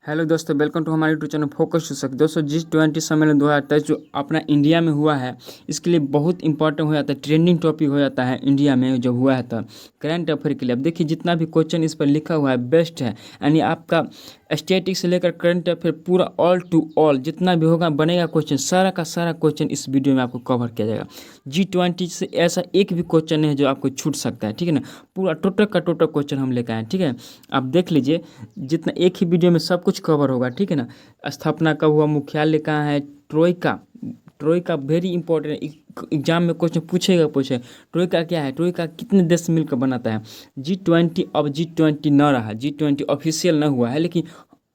Hello दोस्तों, welcome to हमारे YouTube channel Focus to Success. दोस्तों, G20 सम्मेलन 2023 जो अपना इंडिया में हुआ है, इसके लिए बहुत इंपॉर्टेंट हो जाता है, ट्रेंडिंग टॉपिक हो जाता है इंडिया में जब हुआ है तो करंट अफेयर के लिए। अब देखिए, जितना भी क्वेश्चन इस पर लिखा हुआ है बेस्ट है, यानी आपका स्टैटिक से लेकर करंट अफेयर पूरा ऑल टू ऑल जितना भी होगा बनेगा क्वेश्चन, सारा का सारा क्वेश्चन इस वीडियो में आपको कवर किया जाएगा। G20 से ऐसा एक भी क्वेश्चन नहीं है जो आपको छूट सकता है, ठीक है ना। पूरा टोटल का टोटल क्वेश्चन हम लेकर आए, ठीक है। आप देख लीजिए, जितना एक ही वीडियो में सब कुछ कवर होगा, ठीक है ना। स्थापना कब हुआ, मुख्यालय कहाँ है, Troikaa, Troikaa very important exam में क्वेश्चन पूछे। ट्रोइका क्या है, ट्रोइका कितने देश से मिलकर बनाता है। G20 अब G20 न रहा, G20 ऑफिशियल न हुआ है, लेकिन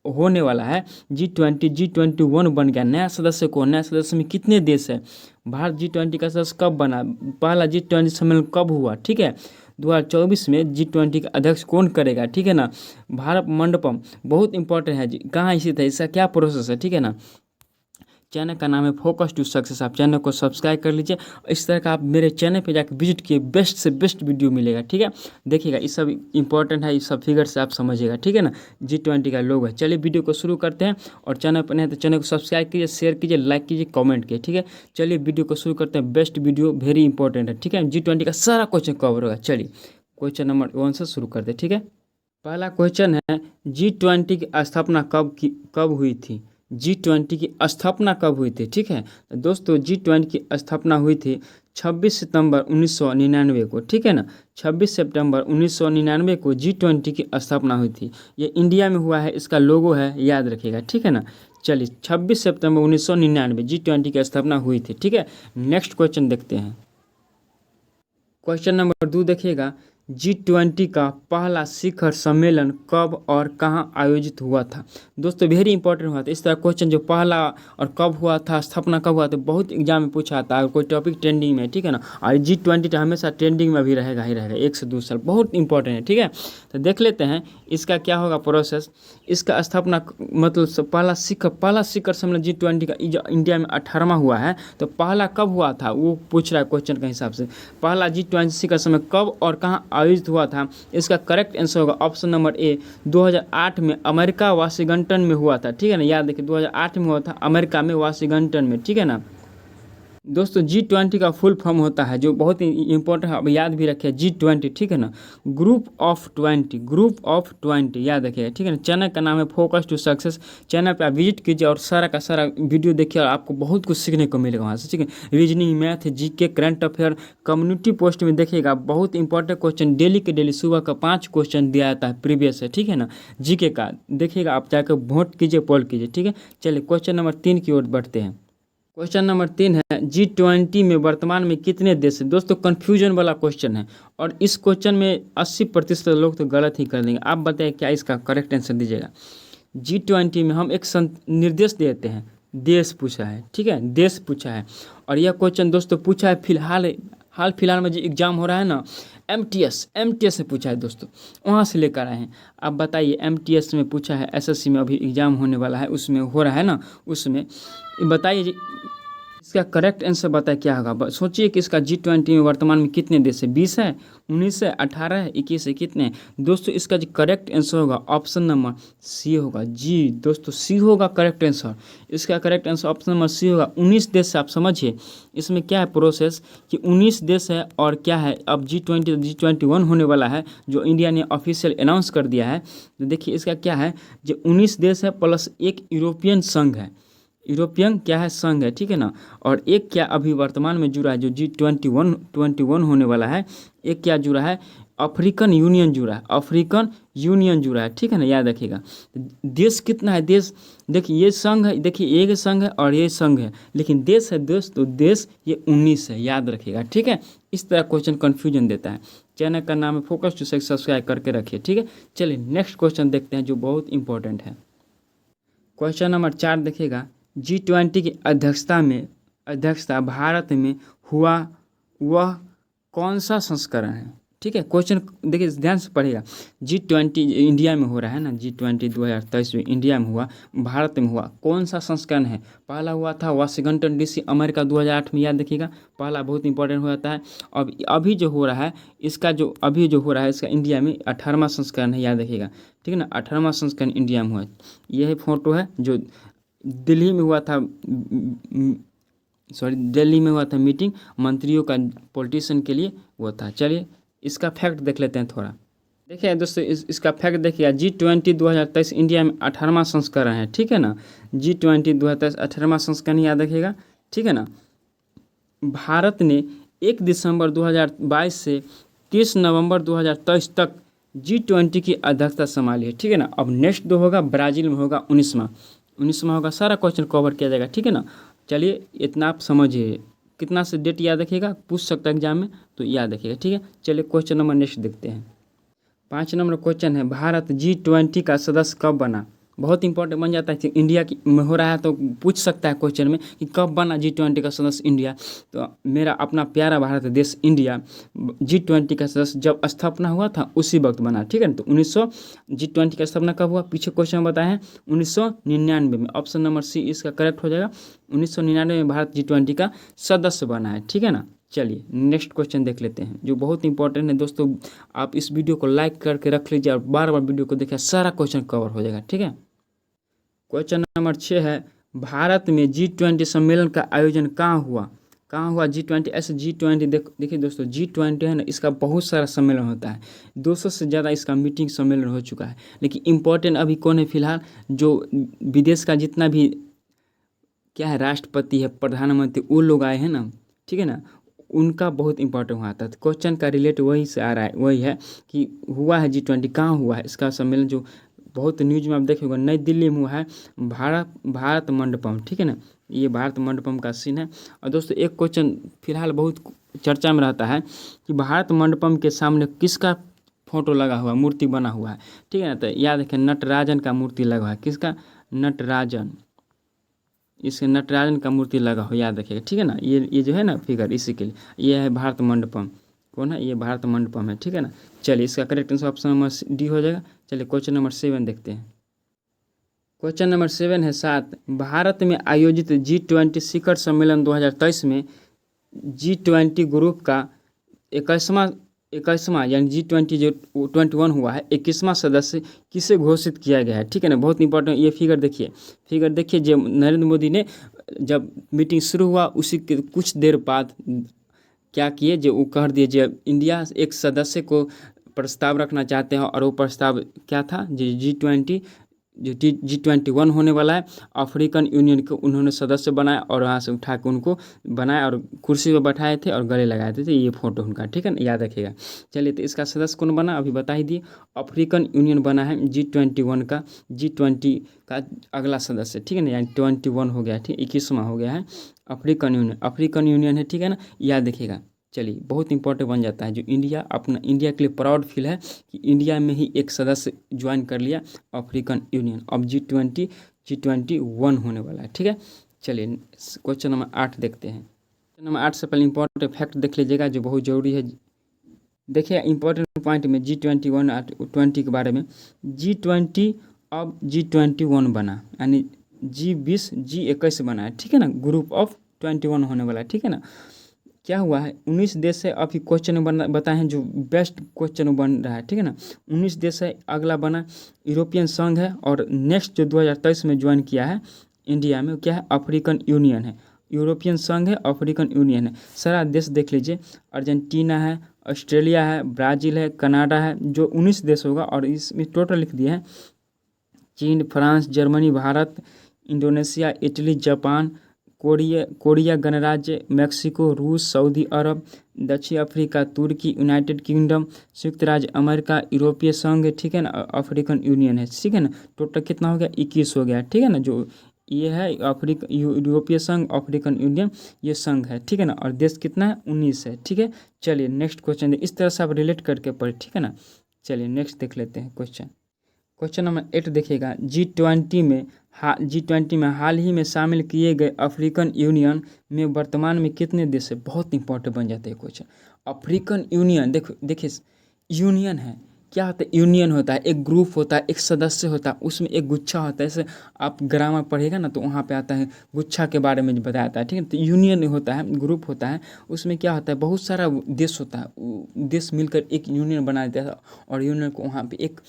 होने वाला है। G21 बन गया, नया सदस्य को, नया सदस्य में कितने देश है। भारत G20 का सदस्य कब बना, पहला G20 सम्मेलन कब हुआ, ठीक है। 2024 में G20 का अध्यक्ष कौन करेगा, ठीक है ना। भारत मंडपम बहुत इंपॉर्टेंट है जी, कहाँ स्थित है, इसका क्या प्रोसेस है, ठीक है ना। चैनल का नाम है फोकस टू सक्सेस, आप चैनल को सब्सक्राइब कर लीजिए। इस तरह का आप मेरे चैनल पे जाकर विजिट किए, बेस्ट से बेस्ट वीडियो मिलेगा, ठीक है। देखिएगा, ये सब इंपॉर्टेंट है, ये सब फिगर से आप समझिएगा, ठीक है ना। G20 का लोगो है। चलिए वीडियो को शुरू करते हैं, और चैनल पर नहीं है तो चैनल को सब्सक्राइब कीजिए, शेयर कीजिए, लाइक कीजिए, कमेंट कीजिए, ठीक है। चलिए वीडियो को शुरू करते हैं, बेस्ट वीडियो वेरी इंपॉर्टेंट है, ठीक है। G20 का सारा क्वेश्चन कवर होगा। चलिए क्वेश्चन नंबर 1 से शुरू करते हैं, ठीक है। पहला क्वेश्चन है, G20 की स्थापना कब हुई थी। G20 की स्थापना कब हुई थी, ठीक है। तो दोस्तों, G20 की स्थापना हुई थी 26 सितंबर 1999 को, ठीक है ना। 26 सितंबर 1999 को G20 की स्थापना हुई थी। ये इंडिया में हुआ है, इसका लोगो है, याद रखिएगा, ठीक है ना। चलिए, 26 सितंबर 1999 G20 की स्थापना हुई थी, ठीक है। नेक्स्ट क्वेश्चन देखते हैं। क्वेश्चन नंबर 2 देखिएगा, G20 का पहला शिखर सम्मेलन कब और कहां आयोजित हुआ था। दोस्तों, वेरी इंपॉर्टेंट हुआ था। इस तरह क्वेश्चन जो पहला और कब हुआ था, स्थापना कब हुआ था, बहुत एग्जाम में पूछा था। अगर कोई टॉपिक ट्रेंडिंग में, ठीक है ना, और G20 तो हमेशा ट्रेंडिंग में भी रहेगा ही रहेगा, 1 से 2 साल बहुत इंपॉर्टेंट है, ठीक है। तो देख लेते हैं इसका क्या होगा प्रोसेस। इसका स्थापना मतलब पहला शिखर सम्मेलन G20 का इंडिया में 18वां हुआ है। तो पहला कब हुआ था वो पूछ रहा है क्वेश्चन के हिसाब से। पहला G20 शिखर सम्मेलन कब और कहाँ आयोजित हुआ था, इसका करेक्ट आंसर होगा ऑप्शन नंबर ए, 2008 में अमेरिका वाशिंगटन में हुआ था, ठीक है ना। याद रखिए, 2008 में हुआ था अमेरिका में वाशिंगटन में, ठीक है ना। दोस्तों, G20 का फुल फॉर्म होता है, जो बहुत ही इंपॉर्टेंट है, अब याद भी रखिए, G20, ठीक है ना, ग्रुप ऑफ 20 याद रखिए, ठीक है ना। चैनल का नाम है फोकस टू सक्सेस। चैनल पे आप विजिट कीजिए और सारा का सारा वीडियो देखिए, और आपको बहुत कुछ सीखने को मिलेगा वहाँ से, ठीक है। Reasoning, math, GK, current affair, community post में देखिएगा, बहुत इंपॉर्टेंट क्वेश्चन डेली के डेली सुबह का 5 क्वेश्चन दिया जाता है प्रीवियस है, ठीक है ना। जीके का देखिएगा, आप जाकर वोट कीजिए, पोल कीजिए, ठीक है। चलिए क्वेश्चन नंबर 3 की ओर बढ़ते हैं। क्वेश्चन नंबर 3 है, G20 में वर्तमान में कितने देश हैं। दोस्तों, कन्फ्यूजन वाला क्वेश्चन है, और इस क्वेश्चन में 80% लोग तो गलत ही कर देंगे। आप बताइए क्या इसका करेक्ट आंसर दीजिएगा। G20 में हम एक निर्देश देते हैं, देश पूछा है, ठीक है, देश पूछा है। और यह क्वेश्चन दोस्तों पूछा है हाल फिलहाल में जो एग्जाम हो रहा है ना, MTS से पूछा है दोस्तों, वहाँ से लेकर आए हैं। आप बताइए, MTS में पूछा है, SSC में अभी एग्जाम होने वाला है, उसमें हो रहा है ना, उसमें बताइए जी, इसका करेक्ट आंसर बताइए क्या होगा। सोचिए कि इसका G20 में वर्तमान में कितने देश है, 20 है, 19 है, 18 है, 21 है, कितने। दोस्तों, इसका जो करेक्ट आंसर होगा ऑप्शन नंबर सी होगा। जी दोस्तों, सी होगा करेक्ट आंसर। इसका correct answer option number C होगा। 19 देश से आप समझिए, इसमें क्या है प्रोसेस कि 19 देश है, और क्या है, अब G21 होने वाला है, जो इंडिया ने ऑफिशियल अनाउंस कर दिया है। तो देखिए इसका क्या है, जो 19 देश है प्लस एक यूरोपियन संघ है, यूरोपियन क्या है, संघ है, ठीक है ना। और एक क्या अभी वर्तमान में जुड़ा है, जो G21 होने वाला है, एक क्या जुड़ा है, अफ्रीकन यूनियन जुड़ा है, ठीक है ना, याद रखिएगा। देश कितना है, देश देखिए, ये संघ है, देखिए एक संघ है और ये संघ है, लेकिन देश है दोस्तों, देश ये 19 है, याद रखिएगा, ठीक है। इस तरह क्वेश्चन कन्फ्यूजन देता है। चैनल का नाम है फोकस टू सक्सेस, सब्सक्राइब करके रखिए, ठीक है। चलिए नेक्स्ट क्वेश्चन देखते हैं, जो बहुत इंपॉर्टेंट है। क्वेश्चन नंबर 4 देखिएगा, G20 की अध्यक्षता भारत में हुआ, वह कौन सा संस्करण है, ठीक है। क्वेश्चन देखिए ध्यान से पढ़ेगा। G20 इंडिया में हो रहा है ना, G20 2023 में इंडिया में हुआ, भारत में हुआ, कौन सा संस्करण है? पहला हुआ था वाशिंगटन DC अमेरिका 2008 में, याद रखिएगा, पहला बहुत इंपॉर्टेंट हो जाता है। अब अभी जो हो रहा है इसका इसका इंडिया में 18वां संस्करण है, याद रखिएगा, ठीक है ना। 18वां संस्करण इंडिया में हुआ है। यही फोटो है जो दिल्ली में हुआ था, दिल्ली में हुआ था मीटिंग मंत्रियों का, पॉलिटिशियन के लिए वो था। चलिए इसका फैक्ट देख लेते हैं थोड़ा। देखिए दोस्तों इसका फैक्ट देखिए, G20 2023 इंडिया में 18वां संस्करण है, ठीक है ना। G20 2023 18वां संस्करण याद रखिएगा, ठीक है ना। भारत ने 1 दिसंबर 2022 से 30 नवंबर 2023 तक G20 की अध्यक्षता संभाली है, ठीक है ना। अब नेक्स्ट जो होगा ब्राज़ील में होगा 19वां होगा, सारा क्वेश्चन कवर किया जाएगा, ठीक है ना। चलिए इतना आप समझिए, कितना से डेट याद रखिएगा, पूछ सकता है एग्जाम में, तो याद रखिएगा, ठीक है। चलिए क्वेश्चन नंबर नेक्स्ट देखते हैं। 5 नंबर क्वेश्चन है, भारत G20 का सदस्य कब बना? बहुत इंपॉर्टेंट बन जाता है कि इंडिया की में हो रहा है तो पूछ सकता है क्वेश्चन में कि कब बना G20 का सदस्य इंडिया। तो मेरा अपना प्यारा भारत देश इंडिया G20 का सदस्य जब स्थापना हुआ था उसी वक्त बना, ठीक है ना। तो G20 का स्थापना कब हुआ, पीछे क्वेश्चन बताए हैं 1999 में। ऑप्शन नंबर सी इसका करेक्ट हो जाएगा। 1999 में भारत G20 का सदस्य बना है, ठीक है ना। चलिए नेक्स्ट क्वेश्चन देख लेते हैं जो बहुत इंपॉर्टेंट है दोस्तों। आप इस वीडियो को लाइक करके रख लीजिए और बार बार वीडियो को देखिए, सारा क्वेश्चन कवर हो जाएगा, ठीक है। क्वेश्चन नंबर 6 है, भारत में G20 सम्मेलन का आयोजन कहाँ हुआ? G20? ऐसे G20 देखिए दोस्तों, G20 है ना, इसका बहुत सारा सम्मेलन होता है, 200 से ज़्यादा इसका मीटिंग सम्मेलन हो चुका है। लेकिन इम्पोर्टेंट अभी कौन है फिलहाल, जो विदेश का जितना भी क्या है राष्ट्रपति है, प्रधानमंत्री, वो लोग आए हैं ना, ठीक है ना, उनका बहुत इंपॉर्टेंट हुआ था। तो क्वेश्चन का रिलेट वही से आ रहा है, वही है कि हुआ है G20 कहाँ हुआ है इसका सम्मेलन, जो बहुत न्यूज में आप देखे होगा, नई दिल्ली में हुआ है, भारत मंडपम, ठीक है ना। ये भारत मंडपम का सीन है। और दोस्तों एक क्वेश्चन फिलहाल बहुत चर्चा में रहता है कि भारत मंडपम के सामने किसका फोटो लगा हुआ, मूर्ति बना हुआ है, ठीक है ना। तो याद रखें नटराजन का मूर्ति लगा हुआ है, किसका? नटराजन, इसके नटराजन का मूर्ति लगा हो, याद रखिएगा, ठीक है ना। ये जो है ना फिगर, इसी के लिए ये है भारत मंडपम। कौन है ये? भारत मंडपम है, ठीक है ना। चलिए इसका correct answer option number D हो जाएगा। चलिए क्वेश्चन नंबर 7 देखते हैं। क्वेश्चन नंबर 7 है 7, भारत में आयोजित G20 शिखर सम्मेलन 2023 में G20 ग्रुप का 21वां यानी G20 जो 21 हुआ है 21वां सदस्य किसे घोषित किया गया है, ठीक है ना। बहुत इंपॉर्टेंट ये फिगर देखिए जो नरेंद्र मोदी ने जब मीटिंग शुरू हुआ उसी के कुछ देर बाद क्या किए, जो वो कह दिए जो इंडिया एक सदस्य को प्रस्ताव रखना चाहते हैं, और वो प्रस्ताव क्या था, जो G21 होने वाला है, अफ्रीकन यूनियन को उन्होंने सदस्य बनाया और वहाँ से उठा के उनको बनाया और कुर्सी पर बैठाए थे और गले लगाए थे, ये फोटो उनका, ठीक है ना, याद रखिएगा। चलिए तो इसका सदस्य कौन बना अभी बता ही दिए, अफ्रीकन यूनियन बना है G21 का, G20 का अगला सदस्य, ठीक है ना, यानी 21 हो गया, ठीक, 21वां हो गया है अफ्रीकन यूनियन है, ठीक है ना, याद रखिएगा। चलिए बहुत इंपॉर्टेंट बन जाता है, जो इंडिया के लिए प्राउड फील है कि इंडिया में ही एक सदस्य ज्वाइन कर लिया अफ्रीकन यूनियन। अब G21 होने वाला है, ठीक है। चलिए क्वेश्चन नंबर 8 देखते हैं। क्वेश्चन नंबर 8 से पहले इंपॉर्टेंट फैक्ट देख लीजिएगा जो बहुत ज़रूरी है। देखिए इंपॉर्टेंट पॉइंट में G20 के बारे में, G20 अब G21 बना, यानी G20 G21 बना है, ठीक है ना, ग्रुप ऑफ 21 होने वाला है, ठीक है ना। क्या हुआ है 19 देश से अभी क्वेश्चन बताए हैं जो बेस्ट क्वेश्चन बन रहा है, ठीक है ना। 19 देश से अगला बना यूरोपियन संघ है, और नेक्स्ट जो 2023 में ज्वाइन किया है इंडिया में क्या है, अफ्रीकन यूनियन है। यूरोपियन संघ है, अफ्रीकन यूनियन है, सारा देश देख लीजिए, अर्जेंटीना है, ऑस्ट्रेलिया है, ब्राज़ील है, कनाडा है, जो 19 देश होगा। और इसमें टोटल लिख दिया है चीन, France, Germany, Bharat, Indonesia, Italy, Japan, Korea गणराज्य, मेक्सिको, रूस, सऊदी अरब, दक्षिण अफ्रीका, तुर्की, यूनाइटेड किंगडम, संयुक्त राज्य अमेरिका, यूरोपीय संघ, ठीक है ना, अफ्रीकन यूनियन है, ठीक है ना। टोटल कितना हो गया, 21 हो गया, ठीक है ना। जो ये है यूरोपीय संघ, अफ्रीकन यूनियन, ये संघ है, ठीक है ना। और देश कितना है, 19 है, ठीक है। चलिए नेक्स्ट क्वेश्चन, इस तरह से आप रिलेट करके पढ़े, ठीक है ना। चलिए नेक्स्ट देख लेते हैं क्वेश्चन नंबर 8 देखिएगा। G20 में हाल ही में शामिल किए गए अफ्रीकन यूनियन में वर्तमान में कितने देश है? बहुत इंपॉर्टेंट बन जाते हैं क्वेश्चन। अफ्रीकन यूनियन देखिए यूनियन है। क्या होता है? यूनियन होता है, एक ग्रुप होता है, एक सदस्य होता है, उसमें एक गुच्छा होता है। जैसे आप ग्रामर पढ़ेगा ना तो वहाँ पे आता है गुच्छा के बारे में बताया जाता है, ठीक है। तो यूनियन होता है, ग्रुप होता है, उसमें क्या होता है, बहुत सारा देश होता है, देश मिलकर एक यूनियन बना देता है और यूनियन को वहाँ पे एक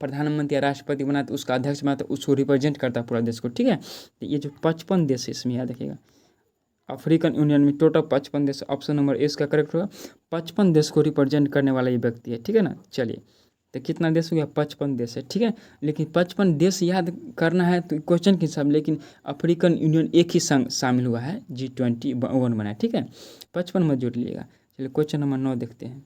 प्रधानमंत्री या राष्ट्रपति बनाते, उसका अध्यक्ष बनाते, उसको रिप्रेजेंट करता है पूरा देश को, ठीक है। तो ये जो 55 देश है इसमें याद रखिएगा, अफ्रीकन यूनियन में टोटल 55 देश, ऑप्शन नंबर ए इसका करेक्ट होगा। 55 देश को रिप्रेजेंट करने वाला ये व्यक्ति है, ठीक है ना। चलिए, तो कितना देश हो गया? 55 देश है, ठीक है। लेकिन 55 देश याद करना है तो क्वेश्चन के हिसाब, लेकिन अफ्रीकन यूनियन एक ही संग शामिल हुआ है, G20 बना है, ठीक है। 55 मत जोड़ लीजिएगा। चलिए क्वेश्चन नंबर 9 देखते हैं।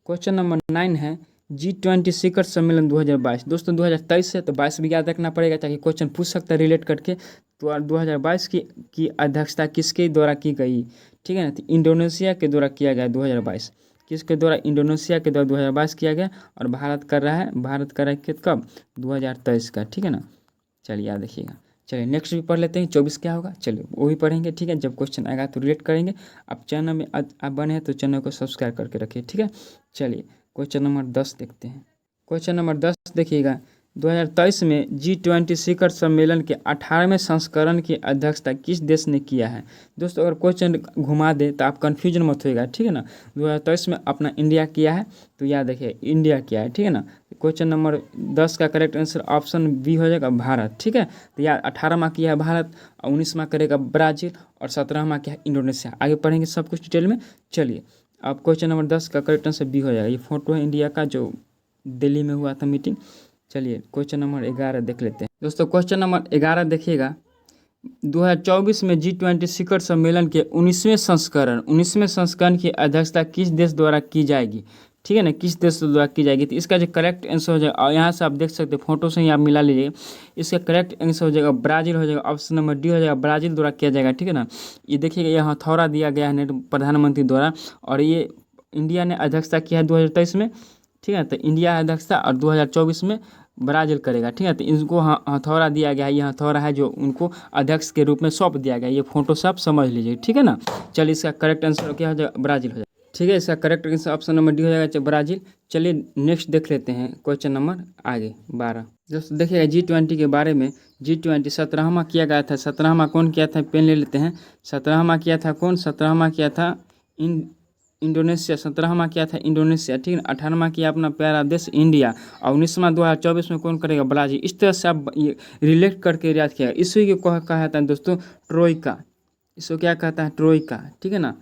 क्वेश्चन नंबर 9 है G20 शिखर सम्मेलन 2022। दोस्तों 2023 है तो 22 भी याद रखना पड़ेगा ताकि क्वेश्चन पूछ सकता है रिलेट करके। तो 2022 की अध्यक्षता किसके द्वारा की गई, ठीक है ना। तो इंडोनेशिया के द्वारा किया गया 2022, किसके द्वारा? इंडोनेशिया के द्वारा 2022 किया गया। और भारत कर रहा है कब? 2023 का, ठीक है ना। चलिए याद रखिएगा। चलिए नेक्स्ट भी पढ़ लेते हैं, 24 क्या होगा, चलिए वो भी पढ़ेंगे, ठीक है। जब क्वेश्चन आएगा तो रिलेट करेंगे। आप चैनल में आप बने हैं तो चैनल को सब्सक्राइब करके रखिए, ठीक है। चलिए क्वेश्चन नंबर 10 देखते हैं। क्वेश्चन नंबर 10 देखिएगा, 2023 में G20 शिखर सम्मेलन के 18वें संस्करण की अध्यक्षता किस देश ने किया है? दोस्तों अगर क्वेश्चन घुमा दे तो आप कन्फ्यूजन मत होएगा, ठीक है ना। 2023 में अपना इंडिया किया है तो याद रखिए इंडिया किया है, ठीक है ना। क्वेश्चन नंबर 10 का करेक्ट आंसर ऑप्शन बी हो जाएगा, भारत, ठीक है। तो यार 18वां किया है भारत, 19वां करेगा ब्राज़ील और 17वां किया है इंडोनेशिया। आगे पढ़ेंगे सब कुछ डिटेल में। चलिए अब क्वेश्चन नंबर 10 का करेक्ट आंसर बी हो जाएगा। ये फोटो है इंडिया का जो दिल्ली में हुआ था मीटिंग। चलिए क्वेश्चन नंबर 11 देख लेते हैं। दोस्तों क्वेश्चन नंबर 11 देखिएगा, 2024 में G20 शिखर सम्मेलन के 19वें संस्करण की अध्यक्षता किस देश द्वारा की जाएगी, ठीक है ना, किस देश द्वारा की जाएगी। तो इसका जो करेक्ट आंसर हो जाएगा, यहाँ से आप देख सकते हैं फोटो से ही आप मिला लीजिए, इसका करेक्ट आंसर हो जाएगा ब्राज़ील हो जाएगा, ऑप्शन नंबर डी हो जाएगा, ब्राज़ील द्वारा किया जाएगा, ठीक है ना। ये देखिएगा ये हथौड़ा दिया गया है प्रधानमंत्री द्वारा और ये इंडिया ने अध्यक्षता किया है 2023 में, ठीक है। तो इंडिया अध्यक्षता और 2024 में ब्राज़ील करेगा, ठीक है। तो इनको हथौड़ा दिया गया है, ये हथौड़ा है जो उनको अध्यक्ष के रूप में सौंप दिया गया है। ये फोटो से आप समझ लीजिए, ठीक है ना। चलिए इसका करेक्ट आंसर क्या हो जाएगा? ब्राज़ील हो जाएगा, ठीक है। इसका correct answer option number D हो जाएगा, ब्राज़ील। चलिए नेक्स्ट देख लेते हैं क्वेश्चन नंबर आगे 12। दोस्तों देखिएगा G20 के बारे में, G20 17वां किया गया था। 17वां कौन किया था? पेन ले लेते हैं। 17वां किया था कौन? 17वां किया था इंडोनेशिया। 17वां किया था इंडोनेशिया, ठीक है। 18वां किया अपना प्यारा देश इंडिया और 19वां 2024 में कौन करेगा? ब्राज़ील। इस तरह से आप ये रिलेट करके याद किया। इसी को कहा जाता है दोस्तों ट्रोइका। इसको क्या कहता है? ट्रोइका, ठीक है ना।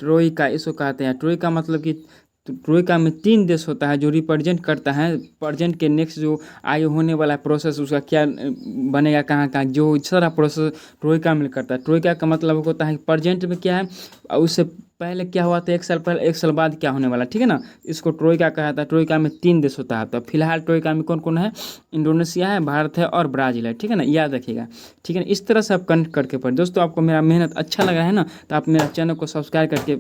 ट्रोइका इसको कहते हैं। ट्रोइका मतलब कि ट्रोइका में 3 देश होता है जो रिप्रेजेंट करता है प्रेजेंट के नेक्स्ट जो आगे होने वाला प्रोसेस, उसका क्या बनेगा, कहाँ कहाँ, जो सारा प्रोसेस ट्रोइका में करता है। ट्रोइका का मतलब होता है प्रेजेंट में क्या है और उससे पहले क्या हुआ था, 1 साल पहले, 1 साल बाद क्या होने वाला, ठीक है ना। इसको ट्रोइका कहा जाता है। ट्रोइका में 3 देश होता है। तो फिलहाल ट्रोइका में कौन कौन है? इंडोनेशिया है, भारत है और ब्राज़ील है, ठीक है ना। याद रखिएगा, ठीक है ना। इस तरह से आप कनेक्ट करके पढ़ें। दोस्तों आपको मेरा मेहनत अच्छा लगा है ना, तो आप मेरा चैनल को सब्सक्राइब करके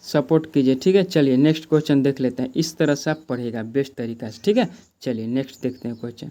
सपोर्ट कीजिए, ठीक है। चलिए नेक्स्ट क्वेश्चन देख लेते हैं। इस तरह से आप पढ़िएगा बेस्ट तरीका से, ठीक है। चलिए नेक्स्ट देखते हैं क्वेश्चन।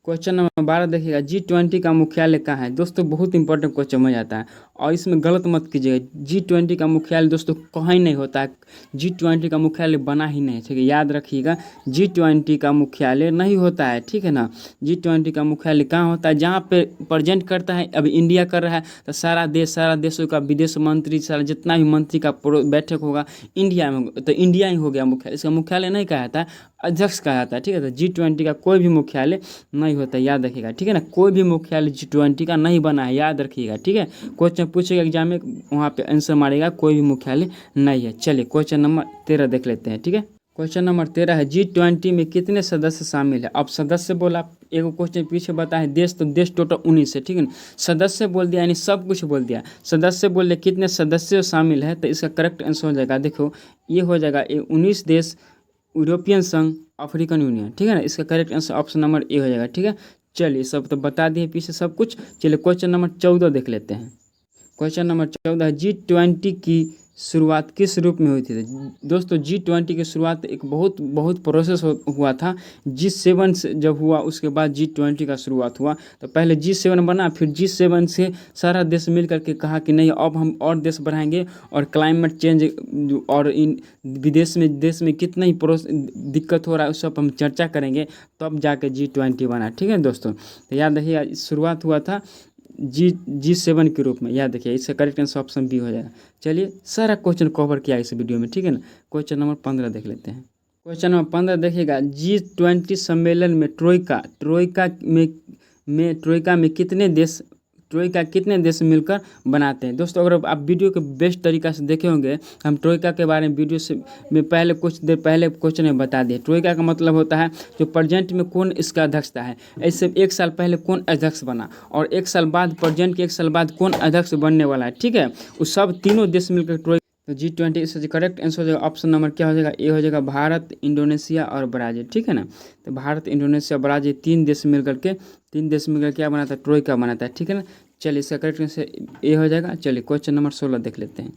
क्वेश्चन नंबर 12 देखिएगा, G20 का मुख्यालय कहाँ है? दोस्तों बहुत इंपॉर्टेंट क्वेश्चन हो जाता है और इसमें गलत मत कीजिएगा। G20 का मुख्यालय दोस्तों कहीं नहीं होता है। G20 का मुख्यालय बना ही नहीं, ठीक है। याद रखिएगा G20 का मुख्यालय नहीं होता है, ठीक है ना। G20 का मुख्यालय कहाँ होता है? जहाँ पे प्रेजेंट करता है, अभी इंडिया कर रहा है तो सारा देशों का विदेश मंत्री, सारा जितना भी मंत्री का बैठक होगा इंडिया में, तो इंडिया ही हो गया मुख्यालय। इसका मुख्यालय नहीं कहा जाता है, अध्यक्ष कहा जाता है, ठीक है। तो G20 का कोई भी मुख्यालय नहीं होता है, याद रखिएगा, ठीक है ना। कोई भी मुख्यालय G20 का नहीं बना है, याद रखिएगा, ठीक है। क्वेश्चन पूछेगा एग्जाम में, वहाँ पे आंसर मारेगा, कोई भी मुख्यालय नहीं है। चलिए क्वेश्चन नंबर 13 देख लेते हैं, ठीक है। क्वेश्चन नंबर 13 है, G20 में कितने सदस्य शामिल है? अब सदस्य बोला, एक क्वेश्चन पीछे बताए देश, तो देश टोटल 19 है, ठीक है ना। सदस्य बोल दिया यानी सब कुछ बोल दिया। सदस्य बोल दिया कितने सदस्य शामिल है, तो इसका करेक्ट आंसर हो जाएगा, देखो ये हो जाएगा 19 देश, यूरोपियन संघ, अफ्रीकन यूनियन, ठीक है ना। इसका correct answer option number A हो जाएगा, ठीक है। चलिए सब तो बता दिए पीछे सब कुछ। चलिए क्वेश्चन नंबर 14 देख लेते हैं। क्वेश्चन नंबर 14 है, G20 की शुरुआत किस रूप में हुई थी? दोस्तों G20 की शुरुआत एक बहुत प्रोसेस हुआ था। G7 से जब हुआ उसके बाद G20 का शुरुआत हुआ। तो पहले G7 बना, फिर G7 से सारा देश मिल करके कहा कि नहीं अब हम और देश बढ़ाएंगे और क्लाइमेट चेंज और इन देश में कितना ही दिक्कत हो रहा है उस सब हम चर्चा करेंगे, तब जाके G20 बना। ठीक है दोस्तों, तो याद रखिए शुरुआत हुआ था G7 के रूप में। याद रखिए, इसका करेक्ट आंसर ऑप्शन बी हो जाएगा। चलिए सारा क्वेश्चन कवर किया इस वीडियो में, ठीक है ना। क्वेश्चन नंबर 15 देख लेते हैं। क्वेश्चन नंबर 15 देखिएगा, G20 सम्मेलन में ट्रोइका कितने देश मिलकर बनाते हैं। दोस्तों अगर आप वीडियो के बेस्ट तरीका से देखे होंगे, हम ट्रोइका के बारे में वीडियो से में पहले कुछ देर पहले क्वेश्चन में बता दिए। ट्रोइका का मतलब होता है जो प्रेजेंट में कौन इसका अध्यक्षता है। ऐसे एक साल पहले कौन अध्यक्ष बना और एक साल बाद प्रेजेंट के एक साल बाद कौन अध्यक्ष बनने वाला है, ठीक है। उस सब तीनों देश मिलकर ट्रोइका। तो G20 इसका करेक्ट आंसर हो जाएगा ऑप्शन नंबर क्या हो जाएगा, ए हो जाएगा भारत, इंडोनेशिया और ब्राज़ील, ठीक है ना। तो भारत, इंडोनेशिया, ब्राज़ील तीन देश मिलकर क्या बनाता है, ट्रोइका बनाता है, ठीक है ना। चलिए इसका करेक्ट आंसर ए हो जाएगा। चलिए क्वेश्चन नंबर 16 देख लेते हैं।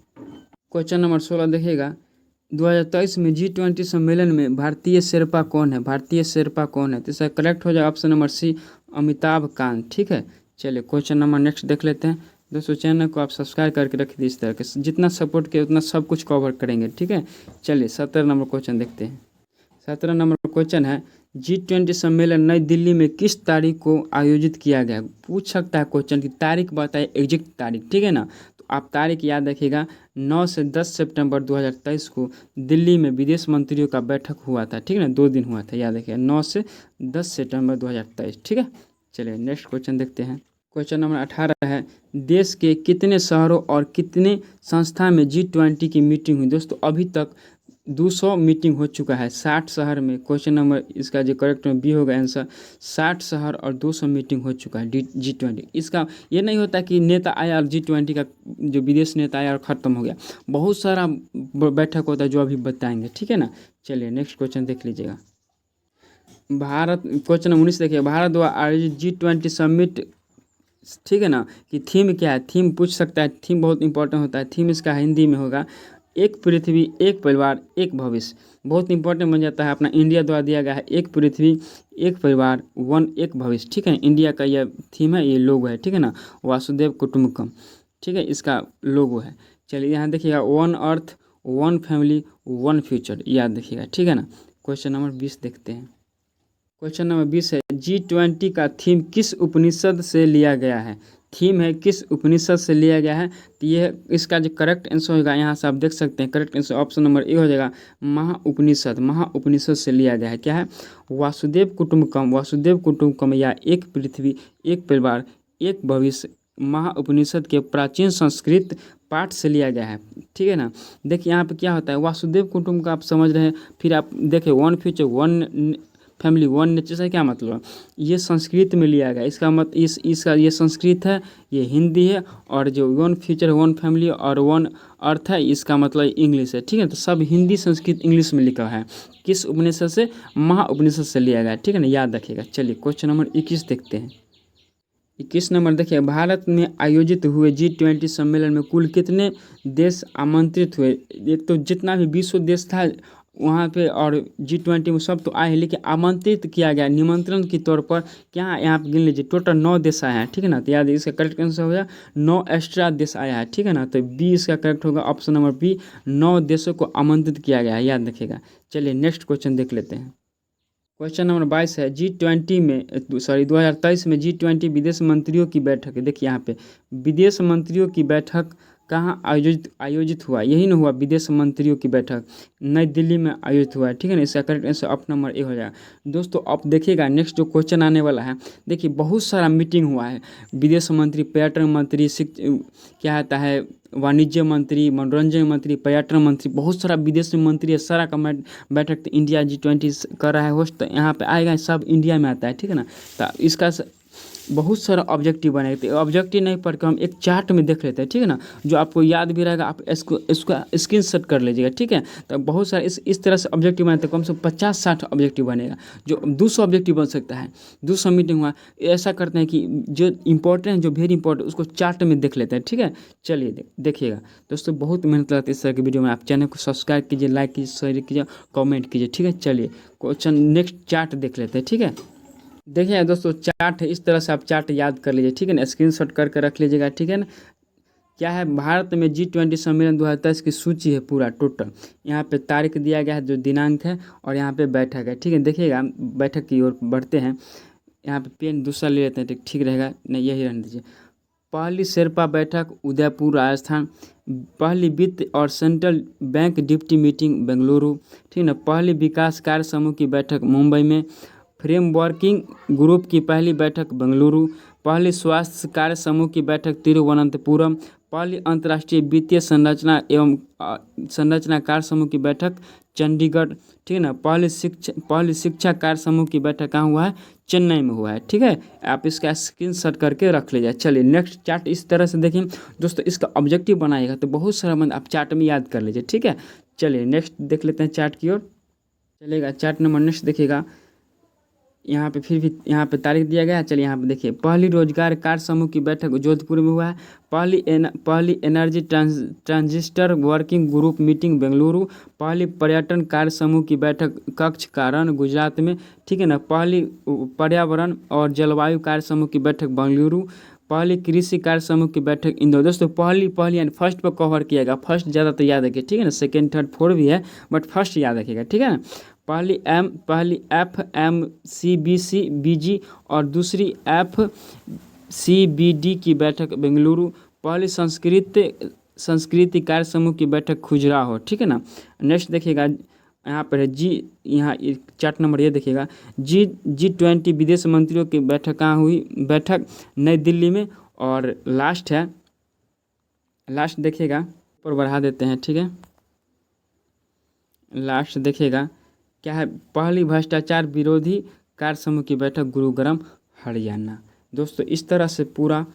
क्वेश्चन नंबर 16 देखिएगा, 2023 में G20 सम्मेलन में भारतीय शेर्पा कौन है। तो इसका करेक्ट हो जाएगा option number C, Amitabh Kant, ठीक है। चलिए क्वेश्चन नंबर नेक्स्ट देख लेते हैं। दोस्तों चैनल को आप सब्सक्राइब करके रखिए, इस तरह के जितना सपोर्ट किया उतना सब कुछ कवर करेंगे, ठीक है। चलिए 17 नंबर क्वेश्चन देखते हैं। 17 नंबर क्वेश्चन है, G20 सम्मेलन नई दिल्ली में किस तारीख को आयोजित किया गया। पूछ सकता है क्वेश्चन की तारीख बताइए, एग्जैक्ट तारीख, ठीक है ना। तो आप तारीख याद रखिएगा, 9 से 10 सितंबर 2023 को दिल्ली में विदेश मंत्रियों का बैठक हुआ था, ठीक है ना। 2 दिन हुआ था, याद रखिएगा 9 से 10 सितंबर 2023, ठीक है। चलिए नेक्स्ट क्वेश्चन देखते हैं। क्वेश्चन नंबर 18 है, देश के कितने शहरों और कितने संस्था में G20 की मीटिंग हुई। दोस्तों अभी तक 200 मीटिंग हो चुका है 60 शहर में। क्वेश्चन नंबर इसका जो करेक्ट में बी होगा आंसर, 60 शहर और 200 मीटिंग हो चुका है G20। इसका ये नहीं होता कि नेता आया और G20 का जो विदेश नेता आया और ख़त्म हो गया, बहुत सारा बैठक होता है जो अभी बताएंगे, ठीक है ना। चलिए नेक्स्ट क्वेश्चन देख लीजिएगा। भारत, क्वेश्चन नंबर 19 देखिए, भारत द्वारा आयोजित G20 समिट, ठीक है ना, कि थीम क्या है। थीम पूछ सकता है, थीम बहुत इंपॉर्टेंट होता है। थीम इसका हिंदी में होगा, एक पृथ्वी, एक परिवार, एक भविष्य। बहुत इंपॉर्टेंट बन जाता है, अपना इंडिया द्वारा दिया गया है, एक पृथ्वी, एक परिवार, एक भविष्य, ठीक है। इंडिया का यह थीम है, ये लोगो है, ठीक है ना, वासुदेव कुटुंबकम, ठीक है, इसका लोगो है। चलिए यहाँ देखिएगा, 1 अर्थ, 1 फैमिली, 1 फ्यूचर, याद देखिएगा, ठीक है ना। क्वेश्चन नंबर 20 देखते हैं। क्वेश्चन नंबर 20 है, G20 का थीम किस उपनिषद से लिया गया है। थीम है किस उपनिषद से लिया गया है। तो ये इसका जो करेक्ट आंसर होगा, यहाँ से आप देख सकते हैं, correct answer option number A हो जाएगा, महाउपनिषद से लिया गया है। क्या है, वासुदेव कुटुंबकम या एक पृथ्वी, एक परिवार, एक भविष्य, महाउपनिषद के प्राचीन संस्कृत पाठ से लिया गया है, ठीक है ना। देखिए यहाँ पे क्या होता है, वासुदेव कुटुंब का आप समझ रहे हैं, फिर आप देखिए 1 फ्यूचर, 1 फैमिली, 1 नेचर से क्या मतलब, ये संस्कृत में लिया गया। इसका मत इसका ये संस्कृत है, ये हिंदी है, और जो 1 फ्यूचर, 1 फैमिली और 1 अर्थ है, इसका मतलब इंग्लिश है, ठीक है। तो सब हिंदी, संस्कृत, इंग्लिश में लिखा है। किस उपनिषद से, महाउपनिषद से लिया गया, ठीक है ना, याद रखिएगा। चलिए क्वेश्चन नंबर 21 देखते हैं। 21 नंबर देखिए, भारत में आयोजित हुए G20 सम्मेलन में कुल कितने देश आमंत्रित हुए। एक तो जितना भी 20 देश था वहाँ पे, और G20 में सब तो आए हैं, लेकिन आमंत्रित किया गया निमंत्रण के तौर पर, क्या यहाँ पे गिन लीजिए, टोटल 9 देश आए हैं, ठीक है ना। तो याद है, इसका करेक्ट आंसर हो जाए 9 एक्स्ट्रा देश आया है, ठीक है ना। तो बी इसका करेक्ट होगा, ऑप्शन नंबर बी, 9 देशों को आमंत्रित किया गया है, याद रखिएगा। चलिए नेक्स्ट क्वेश्चन देख लेते हैं। क्वेश्चन नंबर 22 है, G20 में 2023 में G20 विदेश मंत्रियों की बैठक है। देखिए यहाँ पे विदेश मंत्रियों की बैठक कहाँ आयोजित हुआ, यही ना हुआ, विदेश मंत्रियों की बैठक नई दिल्ली में आयोजित हुआ है, ठीक है ना। इसका correct answer option number A हो जाएगा। दोस्तों आप देखिएगा नेक्स्ट जो क्वेश्चन आने वाला है, देखिए बहुत सारा मीटिंग हुआ है, विदेश मंत्री, पर्यटन मंत्री, क्या होता है, वाणिज्य मंत्री, मनोरंजन मंत्री, पर्यटन मंत्री, बहुत सारा विदेश मंत्री है, सारा का बैठक इंडिया G20 कर रहा है होस्ट, तो यहाँ पे आएगा, सब इंडिया में आता है, ठीक है ना। तो इसका बहुत सारा ऑब्जेक्टिव बनेगा। तो ऑब्जेक्टिव नहीं पढ़ के हम एक चार्ट में देख लेते हैं, ठीक है ना, जो आपको याद भी रहेगा। आप इसका स्क्रीनशॉट कर लीजिएगा, ठीक है। तो बहुत सारे इस तरह से ऑब्जेक्टिव बनाते हैं, कम से कम 50-60 ऑब्जेक्टिव बनेगा, जो 200 ऑब्जेक्टिव बन सकता है। 200 मीटिंग हुआ, ऐसा करते हैं कि जो इंपॉर्टेंट है, जो वेरी इंपॉर्टेंट, उसको चार्ट में देख लेते हैं, ठीक है। चलिए देखिएगा दोस्तों, बहुत मेहनत लगती है इस तरह की वीडियो में। आप चैनल को सब्सक्राइब कीजिए, लाइक कीजिए, शेयर कीजिए, कमेंट कीजिए, ठीक है। चलिए क्वेश्चन नेक्स्ट चार्ट देख लेते हैं, ठीक है। देखिए दोस्तों, चार्ट है, इस तरह से आप चार्ट याद कर लीजिए, ठीक है ना, स्क्रीनशॉट करके रख लीजिएगा, ठीक है ना। क्या है, भारत में G20 सम्मेलन 2023 की सूची है पूरा टोटल। यहाँ पे तारीख दिया गया है, जो दिनांक है, और यहाँ पे बैठक है, ठीक है। देखिएगा, बैठक की ओर बढ़ते हैं। यहाँ पे पेन दूसरा ले लेते हैं, ठीक रहेगा, नहीं यही रहने दीजिए। पहली शेरपा बैठक उदयपुर राजस्थान। पहली वित्त और central bank deputy meeting Bengaluru, ठीक है ना। पहली विकास कार्य समूह की बैठक मुंबई में। फ्रेम वर्किंग ग्रुप की पहली बैठक बेंगलुरु। पहली स्वास्थ्य कार्य समूह की बैठक तिरुवनंतपुरम। पहली अंतर्राष्ट्रीय वित्तीय संरचना एवं संरचना कार्य समूह की बैठक चंडीगढ़, ठीक है ना। पहली शिक्षा कार्य समूह की बैठक कहाँ हुआ है, चेन्नई में हुआ है, ठीक है। आप इसका स्क्रीनशॉट करके रख लीजिए। चलिए नेक्स्ट चार्ट इस तरह से देखिए दोस्तों, इसका ऑब्जेक्टिव बनाइएगा तो बहुत सारा मतलब आप चार्ट में याद कर लीजिए, ठीक है। चलिए नेक्स्ट देख लेते हैं चार्ट की ओर। चलेगा, चार्ट नंबर नेक्स्ट देखिएगा। यहाँ पे फिर भी यहाँ पे तारीख दिया गया है। चलिए यहाँ पे देखिए, पहली रोजगार कार्य समूह की बैठक जोधपुर में हुआ है। पहली energy transistor working group meeting Bengaluru. पहली पर्यटन कार्य समूह की बैठक कच्छ कारण गुजरात में, ठीक है ना। पहली पर्यावरण और जलवायु कार्य समूह की बैठक बेंगलुरु। पहली कृषि कार्य समूह की बैठक इंदौर। दोस्तों पहली यानी फर्स्ट पर कवर किएगा, फर्स्ट ज़्यादा तो याद रखिए, ठीक है ना। सेकेंड थर्ड फोर्थ भी है, बट फर्स्ट याद रखिएगा, ठीक है ना। पहली FMCBCBG और दूसरी FCBD की बैठक बेंगलुरु। पहली संस्कृति कार्य समूह की बैठक खजुराहो, ठीक है ना। नेक्स्ट देखिएगा, यहाँ पर है यहाँ चार्ट नंबर ये देखिएगा, G20 विदेश मंत्रियों की बैठक कहाँ हुई, बैठक नई दिल्ली में। और लास्ट देखिएगा, ऊपर बढ़ा देते हैं, ठीक है। लास्ट देखिएगा क्या है, पहली भ्रष्टाचार विरोधी कार्य समूह की बैठक गुरुग्राम हरियाणा। दोस्तों इस तरह से पूरा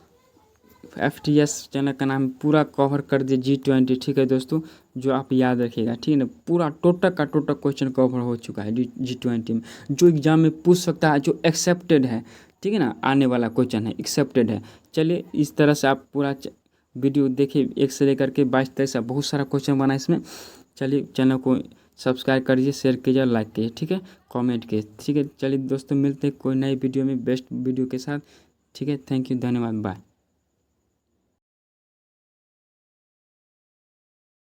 FTS चैनल का नाम पूरा कवर कर दिए G20, ठीक है दोस्तों, जो आप याद रखिएगा, ठीक है ना। पूरा टोटल का टोटल क्वेश्चन कवर हो चुका है G20 में, जो एग्जाम में पूछ सकता है, जो एक्सेप्टेड है, ठीक है ना, आने वाला क्वेश्चन है, एक्सेप्टेड है। चलिए इस तरह से आप पूरा वीडियो देखिए, 1 से लेकर के 22 तक बहुत सारा क्वेश्चन बना इसमें। चलिए चैनल को सब्सक्राइब करिए, शेयर कीजिए, लाइक कीजिए, ठीक है, कमेंट कीजिए, ठीक है। चलिए दोस्तों, मिलते हैं कोई नई वीडियो में बेस्ट वीडियो के साथ, ठीक है। थैंक यू, धन्यवाद, बाय।